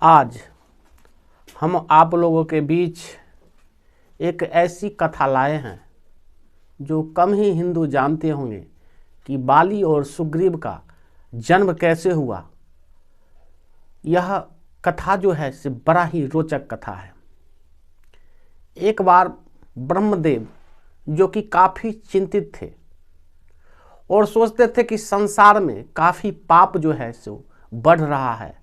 आज हम आप लोगों के बीच एक ऐसी कथा लाए हैं जो कम ही हिंदू जानते होंगे कि बाली और सुग्रीव का जन्म कैसे हुआ। यह कथा जो है से बड़ा ही रोचक कथा है। एक बार ब्रह्मदेव जो कि काफ़ी चिंतित थे और सोचते थे कि संसार में काफ़ी पाप जो है सो बढ़ रहा है,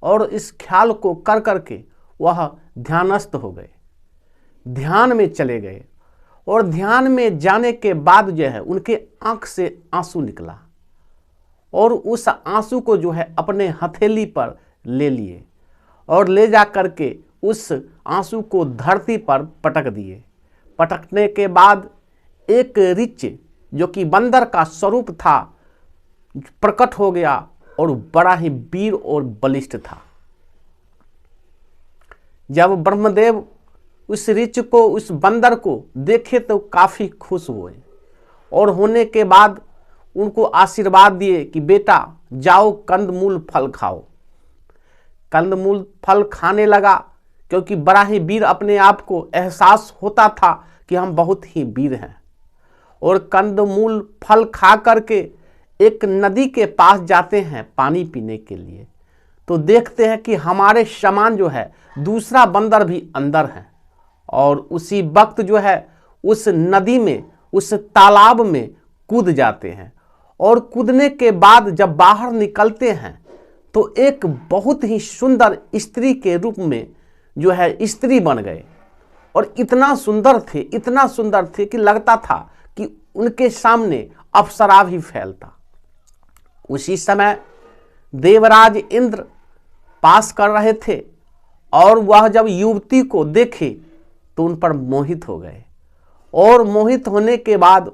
और इस ख्याल को कर करके वह ध्यानस्थ हो गए, ध्यान में चले गए। और ध्यान में जाने के बाद जो है उनके आंख से आंसू निकला और उस आंसू को जो है अपने हथेली पर ले लिए और ले जा करके उस आंसू को धरती पर पटक दिए। पटकने के बाद एक ऋच जो कि बंदर का स्वरूप था प्रकट हो गया और बड़ा ही वीर और बलिष्ठ था। जब ब्रह्मदेव उस ऋच को, उस बंदर को देखे तो काफ़ी खुश हुए और होने के बाद उनको आशीर्वाद दिए कि बेटा जाओ कंदमूल फल खाओ। कंदमूल फल खाने लगा क्योंकि बड़ा ही वीर अपने आप को एहसास होता था कि हम बहुत ही वीर हैं। और कंदमूल फल खा करके एक नदी के पास जाते हैं पानी पीने के लिए, तो देखते हैं कि हमारे समान जो है दूसरा बंदर भी अंदर है। और उसी वक्त जो है उस नदी में, उस तालाब में कूद जाते हैं और कूदने के बाद जब बाहर निकलते हैं तो एक बहुत ही सुंदर स्त्री के रूप में जो है स्त्री बन गए। और इतना सुंदर थे कि लगता था कि उनके सामने अप्सरा भी फैलता। उसी समय देवराज इंद्र पास कर रहे थे और वह जब युवती को देखे तो उन पर मोहित हो गए और मोहित होने के बाद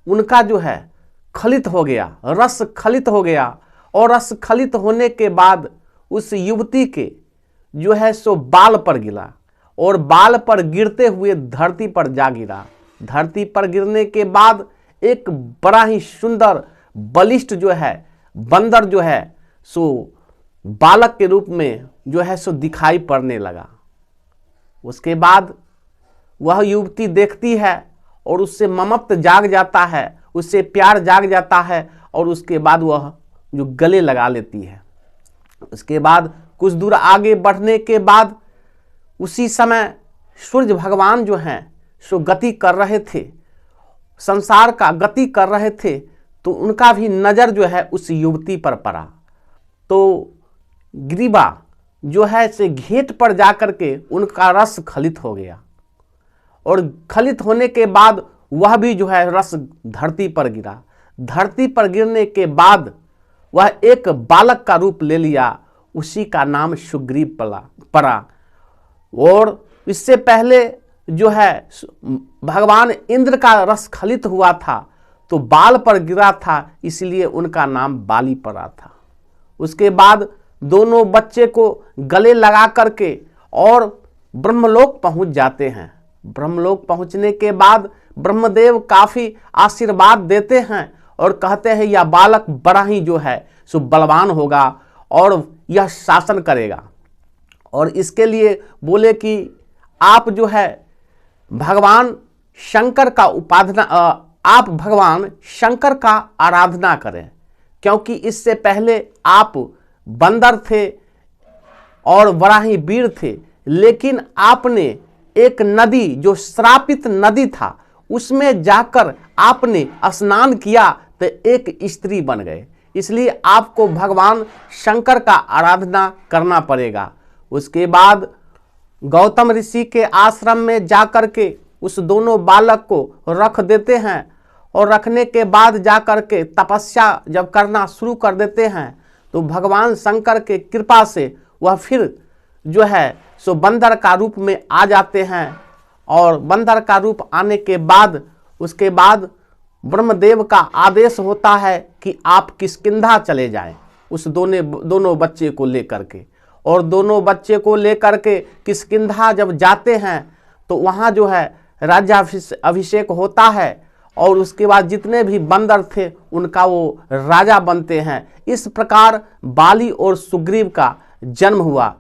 उनका जो है खलित हो गया, रस खलित हो गया। और रस खलित होने के बाद उस युवती के जो है सो बाल पर गिरा और बाल पर गिरते हुए धरती पर जा गिरा। धरती पर गिरने के बाद एक बड़ा ही सुंदर बलिष्ठ जो है बंदर जो है सो बालक के रूप में जो है सो दिखाई पड़ने लगा। उसके बाद वह युवती देखती है और उससे ममत्व जाग जाता है, उससे प्यार जाग जाता है और उसके बाद वह जो गले लगा लेती है। उसके बाद कुछ दूर आगे बढ़ने के बाद उसी समय सूर्य भगवान जो हैं सो गति कर रहे थे, संसार का गति कर रहे थे, तो उनका भी नज़र जो है उस युवती पर पड़ा। तो ग्रीवा जो है से घेट पर जाकर के उनका रस खलित हो गया और खलित होने के बाद वह भी जो है रस धरती पर गिरा। धरती पर गिरने के बाद वह एक बालक का रूप ले लिया, उसी का नाम सुग्रीव पड़ा। और इससे पहले जो है भगवान इंद्र का रस खलित हुआ था तो बाल पर गिरा था, इसलिए उनका नाम बाली पड़ा था। उसके बाद दोनों बच्चे को गले लगा करके और ब्रह्मलोक पहुंच जाते हैं। ब्रह्मलोक पहुंचने के बाद ब्रह्मदेव काफ़ी आशीर्वाद देते हैं और कहते हैं यह बालक बड़ा ही जो है सो बलवान होगा और यह शासन करेगा। और इसके लिए बोले कि आप जो है भगवान शंकर का आप भगवान शंकर का आराधना करें, क्योंकि इससे पहले आप बंदर थे और बड़ा ही वीर थे, लेकिन आपने एक नदी जो श्रापित नदी था उसमें जाकर आपने स्नान किया तो एक स्त्री बन गए, इसलिए आपको भगवान शंकर का आराधना करना पड़ेगा। उसके बाद गौतम ऋषि के आश्रम में जाकर के उस दोनों बालक को रख देते हैं और रखने के बाद जाकर के तपस्या जब करना शुरू कर देते हैं तो भगवान शंकर के कृपा से वह फिर जो है सो बंदर का रूप में आ जाते हैं। और बंदर का रूप आने के बाद उसके बाद ब्रह्मदेव का आदेश होता है कि आप किष्किंधा चले जाएं उस दोनों बच्चे को लेकर के। और दोनों बच्चे को लेकर के किष्किंधा जब जाते हैं तो वहाँ जो है राज्याभिषेक होता है और उसके बाद जितने भी बंदर थे उनका वो राजा बनते हैं। इस प्रकार बाली और सुग्रीव का जन्म हुआ।